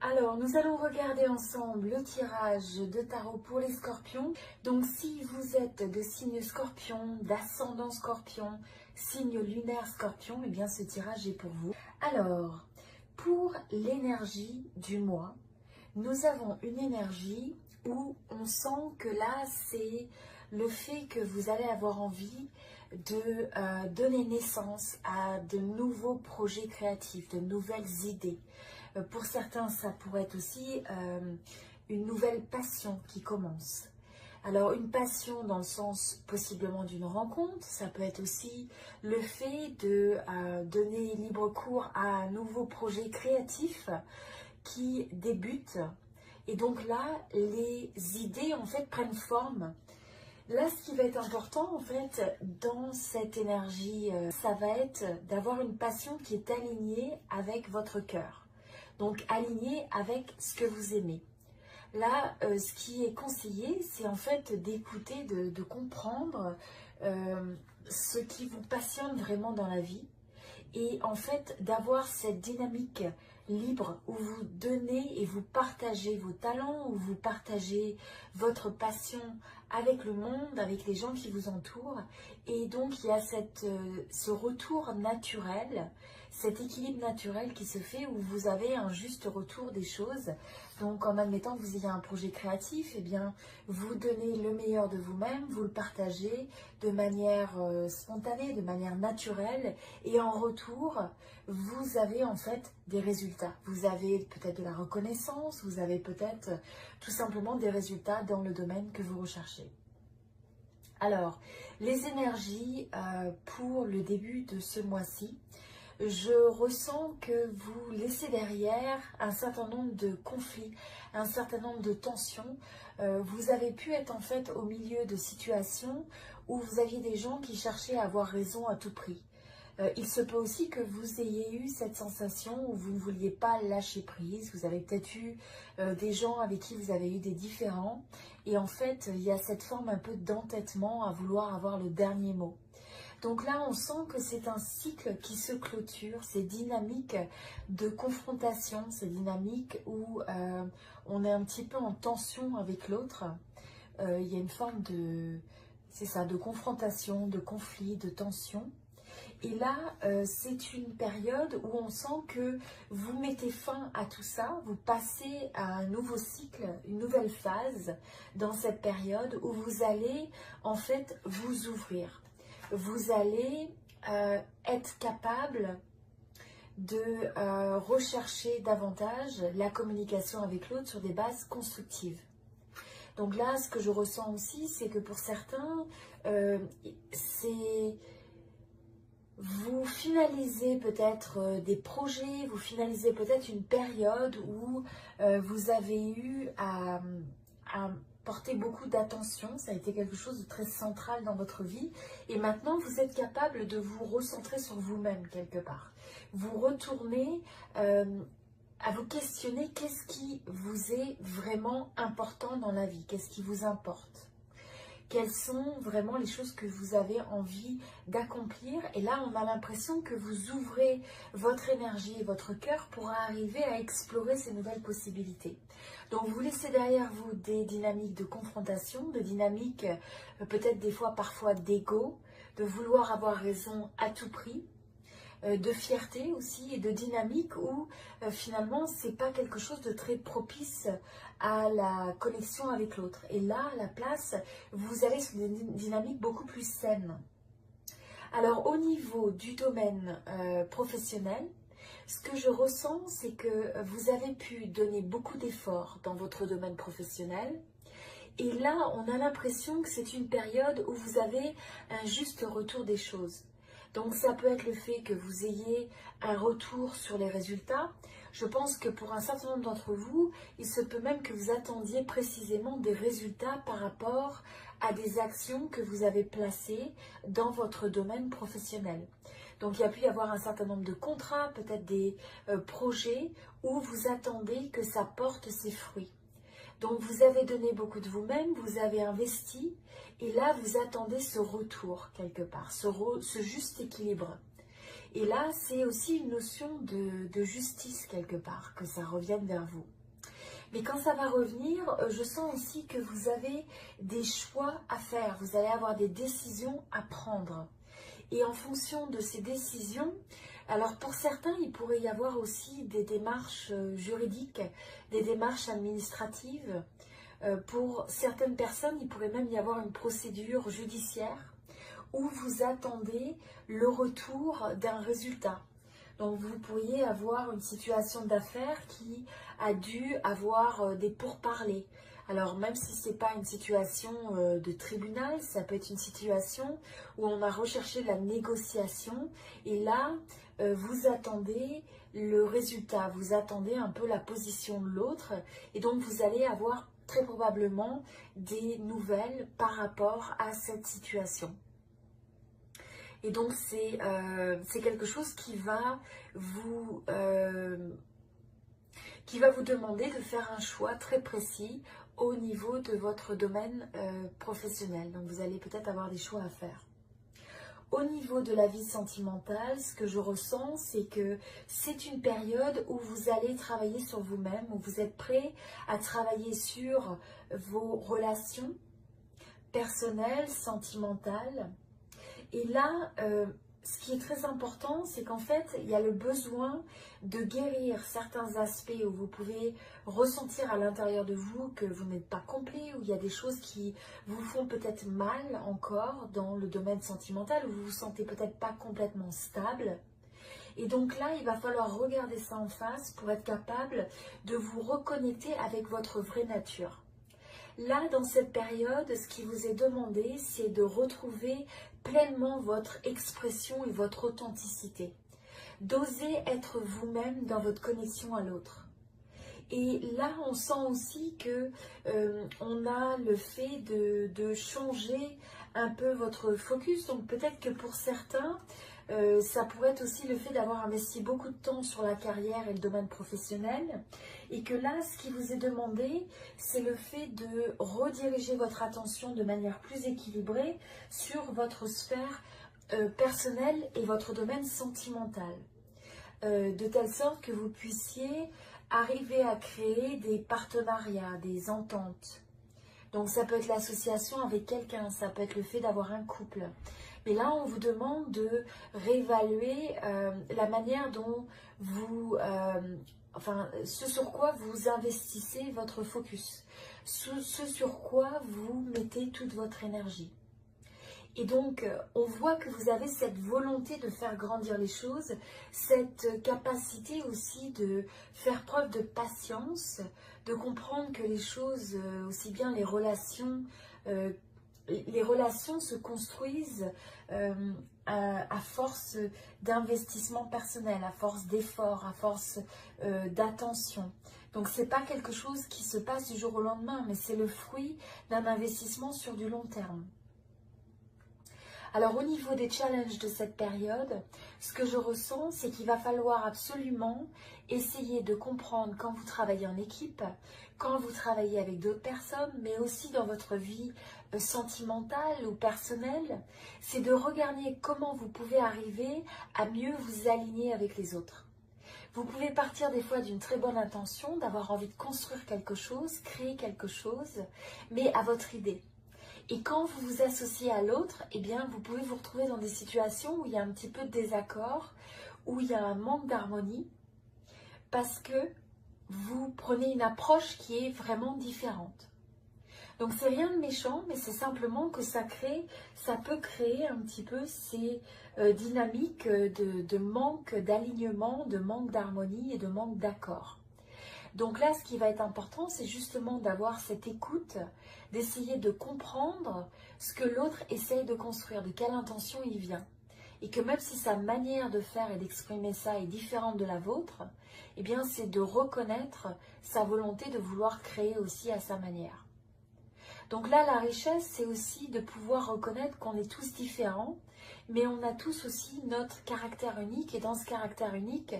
Alors, nous allons regarder ensemble le tirage de tarot pour les scorpions. Donc, si vous êtes de signe scorpion, d'ascendant scorpion, signe lunaire scorpion, eh bien, ce tirage est pour vous. Alors, pour l'énergie du mois, nous avons une énergie où on sent que là, c'est le fait que vous allez avoir envie de donner naissance à de nouveaux projets créatifs, de nouvelles idées. Pour certains, ça pourrait être aussi une nouvelle passion qui commence. Alors, une passion dans le sens possiblement d'une rencontre, ça peut être aussi le fait de donner libre cours à un nouveau projet créatif qui débute. Et donc là, les idées, en fait, prennent forme. Là, ce qui va être important, en fait, dans cette énergie, ça va être d'avoir une passion qui est alignée avec votre cœur. Donc, alignée avec ce que vous aimez. Là, ce qui est conseillé, c'est en fait d'écouter, de comprendre ce qui vous passionne vraiment dans la vie. Et en fait, d'avoir cette dynamique libre où vous donnez et vous partagez vos talents, où vous partagez votre passion avec le monde, avec les gens qui vous entourent. Et donc, il y a ce retour naturel, cet équilibre naturel qui se fait où vous avez un juste retour des choses. Donc, en admettant que vous ayez un projet créatif, eh bien, vous donnez le meilleur de vous-même, vous le partagez de manière spontanée, de manière naturelle. Et en retour, vous avez en fait des résultats. Vous avez peut-être de la reconnaissance, vous avez peut-être tout simplement des résultats dans le domaine que vous recherchez. Alors, les énergies pour le début de ce mois-ci, je ressens que vous laissez derrière un certain nombre de conflits, un certain nombre de tensions. Vous avez pu être en fait au milieu de situations où vous aviez des gens qui cherchaient à avoir raison à tout prix. Il se peut aussi que vous ayez eu cette sensation où vous ne vouliez pas lâcher prise. Vous avez peut-être eu des gens avec qui vous avez eu des différends. Et en fait, il y a cette forme un peu d'entêtement à vouloir avoir le dernier mot. Donc là, on sent que c'est un cycle qui se clôture, c'est dynamique de confrontation, c'est dynamique où on est un petit peu en tension avec l'autre. Il y a une forme de confrontation, de conflit, de tension. Et là, c'est une période où on sent que vous mettez fin à tout ça, vous passez à un nouveau cycle, une nouvelle phase dans cette période où vous allez en fait vous ouvrir. Vous allez être capable de rechercher davantage la communication avec l'autre sur des bases constructives. Donc là, ce que je ressens aussi, c'est que pour certains, vous finalisez peut-être des projets, vous finalisez peut-être une période où vous avez eu à porter beaucoup d'attention, ça a été quelque chose de très central dans votre vie et maintenant vous êtes capable de vous recentrer sur vous-même quelque part. Vous retournez à vous questionner qu'est-ce qui vous est vraiment important dans la vie, qu'est-ce qui vous importe. Quelles sont vraiment les choses que vous avez envie d'accomplir. Et là, on a l'impression que vous ouvrez votre énergie et votre cœur pour arriver à explorer ces nouvelles possibilités. Donc, vous laissez derrière vous des dynamiques de confrontation, de dynamiques peut-être des fois parfois d'ego, de vouloir avoir raison à tout prix, de fierté aussi et de dynamique où finalement c'est pas quelque chose de très propice à la connexion avec l'autre. Et là, à la place, vous allez sur une dynamique beaucoup plus saine. Alors au niveau du domaine professionnel, ce que je ressens, c'est que vous avez pu donner beaucoup d'efforts dans votre domaine professionnel. Et là, on a l'impression que c'est une période où vous avez un juste retour des choses. Donc ça peut être le fait que vous ayez un retour sur les résultats. Je pense que pour un certain nombre d'entre vous, il se peut même que vous attendiez précisément des résultats par rapport à des actions que vous avez placées dans votre domaine professionnel. Donc il y a pu y avoir un certain nombre de contrats, peut-être des projets où vous attendez que ça porte ses fruits. Donc vous avez donné beaucoup de vous-même, vous avez investi et là vous attendez ce retour quelque part, ce juste équilibre. Et là, c'est aussi une notion de justice quelque part, que ça revienne vers vous. Mais quand ça va revenir, je sens aussi que vous avez des choix à faire, vous allez avoir des décisions à prendre. Et en fonction de ces décisions, alors pour certains, il pourrait y avoir aussi des démarches juridiques, des démarches administratives. Pour certaines personnes, il pourrait même y avoir une procédure judiciaire où vous attendez le retour d'un résultat. Donc vous pourriez avoir une situation d'affaires qui a dû avoir des pourparlers. Alors même si ce n'est pas une situation de tribunal, ça peut être une situation où on a recherché la négociation et là vous attendez le résultat, vous attendez un peu la position de l'autre et donc vous allez avoir très probablement des nouvelles par rapport à cette situation. Et donc, c'est quelque chose qui va vous demander de faire un choix très précis au niveau de votre domaine professionnel. Donc, vous allez peut-être avoir des choix à faire. Au niveau de la vie sentimentale, ce que je ressens, c'est que c'est une période où vous allez travailler sur vous-même, où vous êtes prêt à travailler sur vos relations personnelles, sentimentales. Et là, ce qui est très important, c'est qu'en fait, il y a le besoin de guérir certains aspects où vous pouvez ressentir à l'intérieur de vous que vous n'êtes pas complet, où il y a des choses qui vous font peut-être mal encore dans le domaine sentimental, où vous vous sentez peut-être pas complètement stable. Et donc là, il va falloir regarder ça en face pour être capable de vous reconnecter avec votre vraie nature. Là, dans cette période, ce qui vous est demandé, c'est de retrouver pleinement votre expression et votre authenticité. D'oser être vous-même dans votre connexion à l'autre. Et là, on sent aussi que on a le fait de changer un peu votre focus. Donc peut-être que pour certains, ça pourrait être aussi le fait d'avoir investi beaucoup de temps sur la carrière et le domaine professionnel. Et que là, ce qui vous est demandé, c'est le fait de rediriger votre attention de manière plus équilibrée sur votre sphère personnelle et votre domaine sentimental. De telle sorte que vous puissiez arriver à créer des partenariats, des ententes. Donc ça peut être l'association avec quelqu'un, ça peut être le fait d'avoir un couple. Mais là, on vous demande de réévaluer la manière dont vous, ce sur quoi vous investissez votre focus, ce sur quoi vous mettez toute votre énergie. Et donc, on voit que vous avez cette volonté de faire grandir les choses, cette capacité aussi de faire preuve de patience, de comprendre que les choses, aussi bien les relations se construisent à force d'investissement personnel, à force d'effort, à force d'attention. Donc, ce n'est pas quelque chose qui se passe du jour au lendemain, mais c'est le fruit d'un investissement sur du long terme. Alors au niveau des challenges de cette période, ce que je ressens, c'est qu'il va falloir absolument essayer de comprendre quand vous travaillez en équipe, quand vous travaillez avec d'autres personnes, mais aussi dans votre vie sentimentale ou personnelle, c'est de regarder comment vous pouvez arriver à mieux vous aligner avec les autres. Vous pouvez partir des fois d'une très bonne intention, d'avoir envie de construire quelque chose, créer quelque chose, mais à votre idée. Et quand vous vous associez à l'autre, eh bien, vous pouvez vous retrouver dans des situations où il y a un petit peu de désaccord, où il y a un manque d'harmonie, parce que vous prenez une approche qui est vraiment différente. Donc, c'est rien de méchant, mais c'est simplement que ça peut créer un petit peu ces dynamiques de manque d'alignement, de manque d'harmonie et de manque d'accord. Donc là, ce qui va être important, c'est justement d'avoir cette écoute, d'essayer de comprendre ce que l'autre essaye de construire, de quelle intention il vient. Et que même si sa manière de faire et d'exprimer ça est différente de la vôtre, eh bien c'est de reconnaître sa volonté de vouloir créer aussi à sa manière. Donc là, la richesse, c'est aussi de pouvoir reconnaître qu'on est tous différents, mais on a tous aussi notre caractère unique. Et dans ce caractère unique,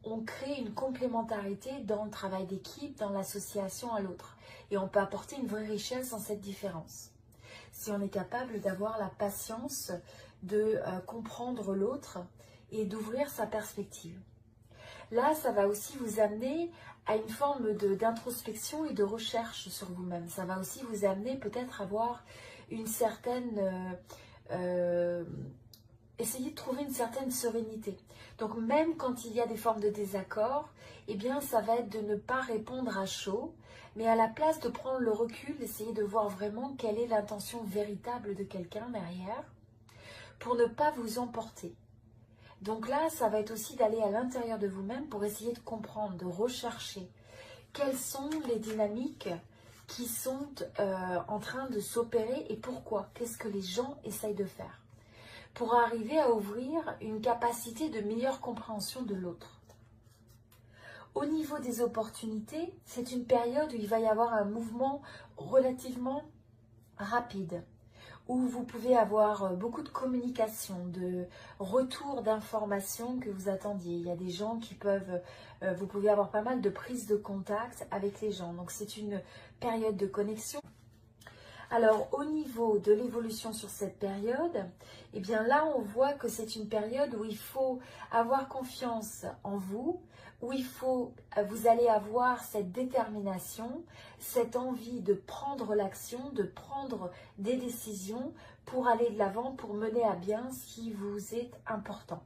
on crée une complémentarité dans le travail d'équipe, dans l'association à l'autre. Et on peut apporter une vraie richesse dans cette différence. Si on est capable d'avoir la patience de comprendre l'autre et d'ouvrir sa perspective. Là, ça va aussi vous amener à une forme d'introspection et de recherche sur vous-même. Ça va aussi vous amener peut-être à avoir une certaine... essayer de trouver une certaine sérénité. Donc même quand il y a des formes de désaccord, eh bien ça va être de ne pas répondre à chaud, mais à la place de prendre le recul, essayer de voir vraiment quelle est l'intention véritable de quelqu'un derrière, pour ne pas vous emporter. Donc là, ça va être aussi d'aller à l'intérieur de vous-même pour essayer de comprendre, de rechercher quelles sont les dynamiques qui sont en train de s'opérer et pourquoi. Qu'est-ce que les gens essayent de faire pour arriver à ouvrir une capacité de meilleure compréhension de l'autre. Au niveau des opportunités, c'est une période où il va y avoir un mouvement relativement rapide, où vous pouvez avoir beaucoup de communication, de retour d'informations que vous attendiez. Il y a des gens qui peuvent, vous pouvez avoir pas mal de prises de contact avec les gens. Donc c'est une période de connexion. Alors au niveau de l'évolution sur cette période, eh bien là on voit que c'est une période où il faut avoir confiance en vous, où vous allez avoir cette détermination, cette envie de prendre l'action, de prendre des décisions pour aller de l'avant, pour mener à bien ce qui vous est important.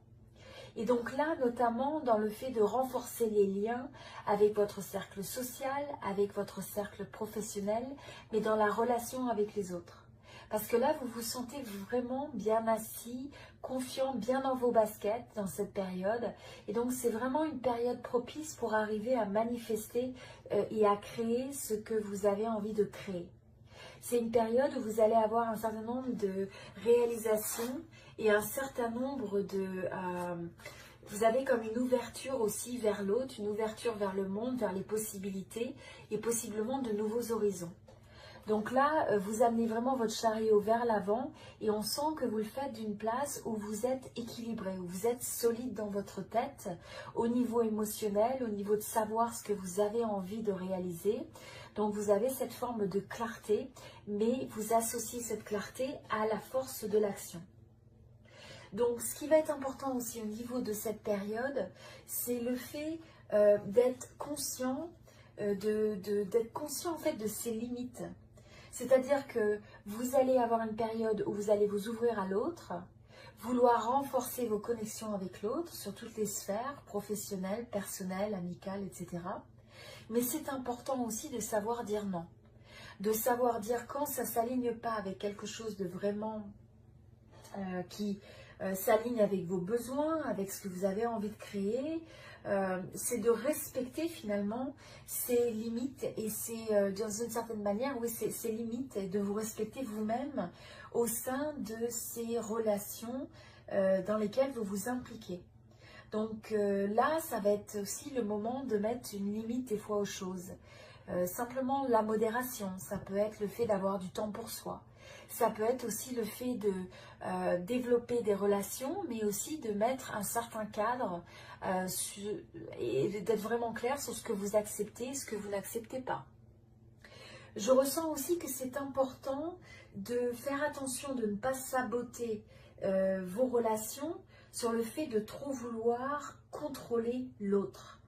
Et donc là, notamment dans le fait de renforcer les liens avec votre cercle social, avec votre cercle professionnel, mais dans la relation avec les autres. Parce que là, vous vous sentez vraiment bien assis, confiant, bien dans vos baskets dans cette période. Et donc, c'est vraiment une période propice pour arriver à manifester et à créer ce que vous avez envie de créer. C'est une période où vous allez avoir un certain nombre de réalisations et un certain nombre de... vous avez comme une ouverture aussi vers l'autre, une ouverture vers le monde, vers les possibilités et possiblement de nouveaux horizons. Donc là, vous amenez vraiment votre chariot vers l'avant et on sent que vous le faites d'une place où vous êtes équilibré, où vous êtes solide dans votre tête, au niveau émotionnel, au niveau de savoir ce que vous avez envie de réaliser. Donc vous avez cette forme de clarté, mais vous associez cette clarté à la force de l'action. Donc ce qui va être important aussi au niveau de cette période, c'est le fait d'être conscient, d'être conscient en fait de ses limites. C'est-à-dire que vous allez avoir une période où vous allez vous ouvrir à l'autre, vouloir renforcer vos connexions avec l'autre sur toutes les sphères, professionnelles, personnelles, amicales, etc. Mais c'est important aussi de savoir dire non. De savoir dire quand ça ne s'aligne pas avec quelque chose de vraiment qui s'aligne avec vos besoins, avec ce que vous avez envie de créer. C'est de respecter finalement ces limites et c'est dans une certaine manière, oui, ces limites et de vous respecter vous-même au sein de ces relations dans lesquelles vous vous impliquez. Donc là, ça va être aussi le moment de mettre une limite des fois aux choses. Simplement la modération, ça peut être le fait d'avoir du temps pour soi. Ça peut être aussi le fait de développer des relations, mais aussi de mettre un certain cadre et d'être vraiment clair sur ce que vous acceptez et ce que vous n'acceptez pas. Je ressens aussi que c'est important de faire attention de ne pas saboter vos relations sur le fait de trop vouloir contrôler l'autre.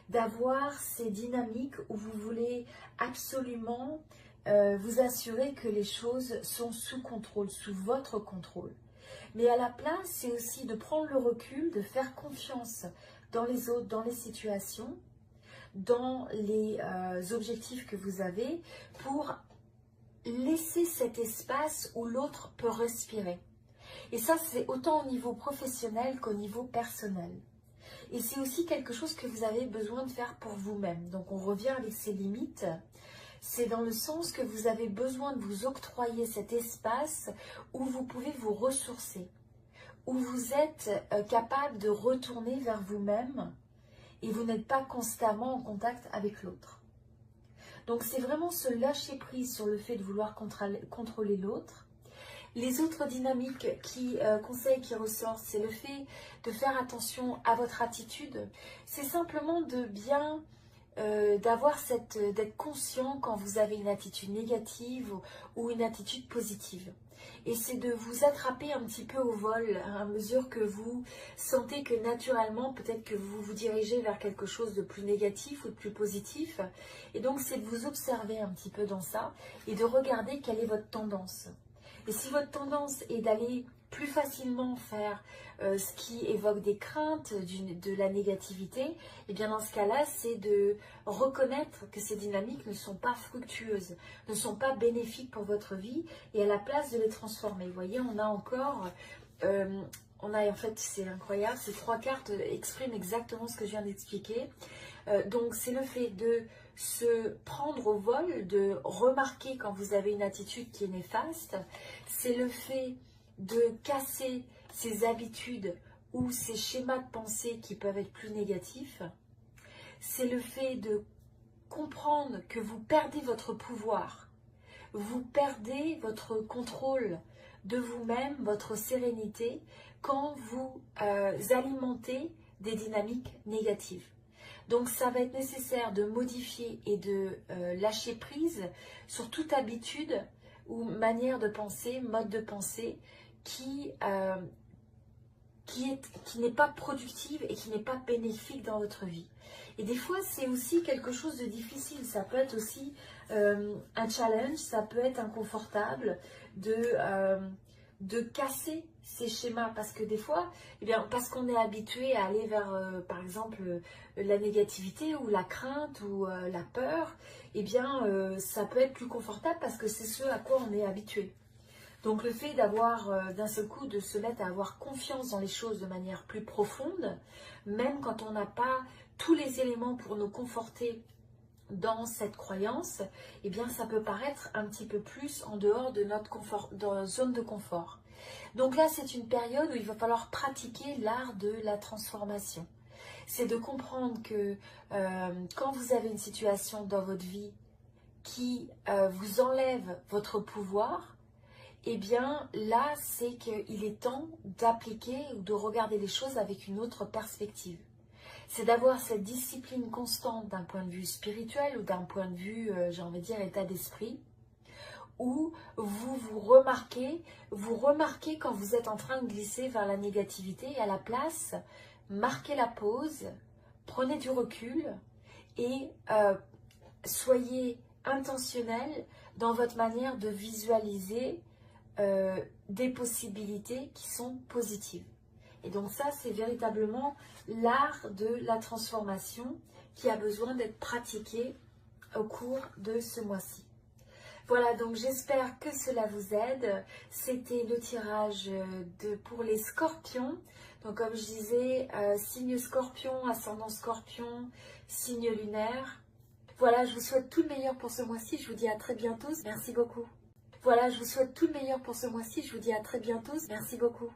D'avoir ces dynamiques où vous voulez absolument vous assurer que les choses sont sous contrôle, sous votre contrôle. Mais à la place, c'est aussi de prendre le recul, de faire confiance dans les autres, dans les situations, dans les objectifs que vous avez, pour laisser cet espace où l'autre peut respirer. Et ça, c'est autant au niveau professionnel qu'au niveau personnel. Et c'est aussi quelque chose que vous avez besoin de faire pour vous-même. Donc on revient avec ces limites. C'est dans le sens que vous avez besoin de vous octroyer cet espace où vous pouvez vous ressourcer, où vous êtes capable de retourner vers vous-même et vous n'êtes pas constamment en contact avec l'autre. Donc c'est vraiment se lâcher prise sur le fait de vouloir contrôler l'autre. Les autres dynamiques conseils qui ressortent, c'est le fait de faire attention à votre attitude. C'est simplement de bien d'être conscient quand vous avez une attitude négative ou une attitude positive. Et c'est de vous attraper un petit peu au vol à mesure que vous sentez que naturellement, peut-être que vous vous dirigez vers quelque chose de plus négatif ou de plus positif. Et donc, c'est de vous observer un petit peu dans ça et de regarder quelle est votre tendance. Et si votre tendance est d'aller plus facilement faire ce qui évoque des craintes, de la négativité, et bien dans ce cas-là, c'est de reconnaître que ces dynamiques ne sont pas fructueuses, ne sont pas bénéfiques pour votre vie, et à la place de les transformer. Vous voyez, on a encore, en fait, c'est incroyable, ces 3 cartes expriment exactement ce que je viens d'expliquer. Donc c'est le fait de se prendre au vol, de remarquer quand vous avez une attitude qui est néfaste, c'est le fait de casser ces habitudes ou ces schémas de pensée qui peuvent être plus négatifs, c'est le fait de comprendre que vous perdez votre pouvoir, vous perdez votre contrôle de vous-même, votre sérénité, quand vous alimentez des dynamiques négatives. Donc ça va être nécessaire de modifier et de lâcher prise sur toute habitude ou manière de penser, mode de pensée qui n'est pas productive et qui n'est pas bénéfique dans votre vie. Et des fois, c'est aussi quelque chose de difficile. Ça peut être aussi un challenge, ça peut être inconfortable de casser ces schémas. Parce que des fois, eh bien, parce qu'on est habitué à aller vers, par exemple, la négativité ou la crainte ou la peur, eh bien, ça peut être plus confortable parce que c'est ce à quoi on est habitué. Donc le fait d'avoir d'un seul coup de se mettre à avoir confiance dans les choses de manière plus profonde, même quand on n'a pas tous les éléments pour nous conforter dans cette croyance, eh bien ça peut paraître un petit peu plus en dehors de notre confort, dans notre zone de confort. Donc là c'est une période où il va falloir pratiquer l'art de la transformation. C'est de comprendre que quand vous avez une situation dans votre vie qui vous enlève votre pouvoir, eh bien là, c'est qu'il est temps d'appliquer ou de regarder les choses avec une autre perspective. C'est d'avoir cette discipline constante d'un point de vue spirituel ou d'un point de vue, j'ai envie de dire, état d'esprit, où vous remarquez quand vous êtes en train de glisser vers la négativité et à la place, marquez la pause, prenez du recul et soyez intentionnel dans votre manière de visualiser des possibilités qui sont positives. Et donc ça, c'est véritablement l'art de la transformation qui a besoin d'être pratiqué au cours de ce mois-ci. Voilà, donc j'espère que cela vous aide. C'était le tirage pour les scorpions. Donc comme je disais, signe scorpion, ascendant scorpion, signe lunaire. Voilà, je vous souhaite tout le meilleur pour ce mois-ci. Je vous dis à très bientôt. Merci beaucoup. Voilà, je vous souhaite tout le meilleur pour ce mois-ci. Je vous dis à très bientôt. Merci beaucoup.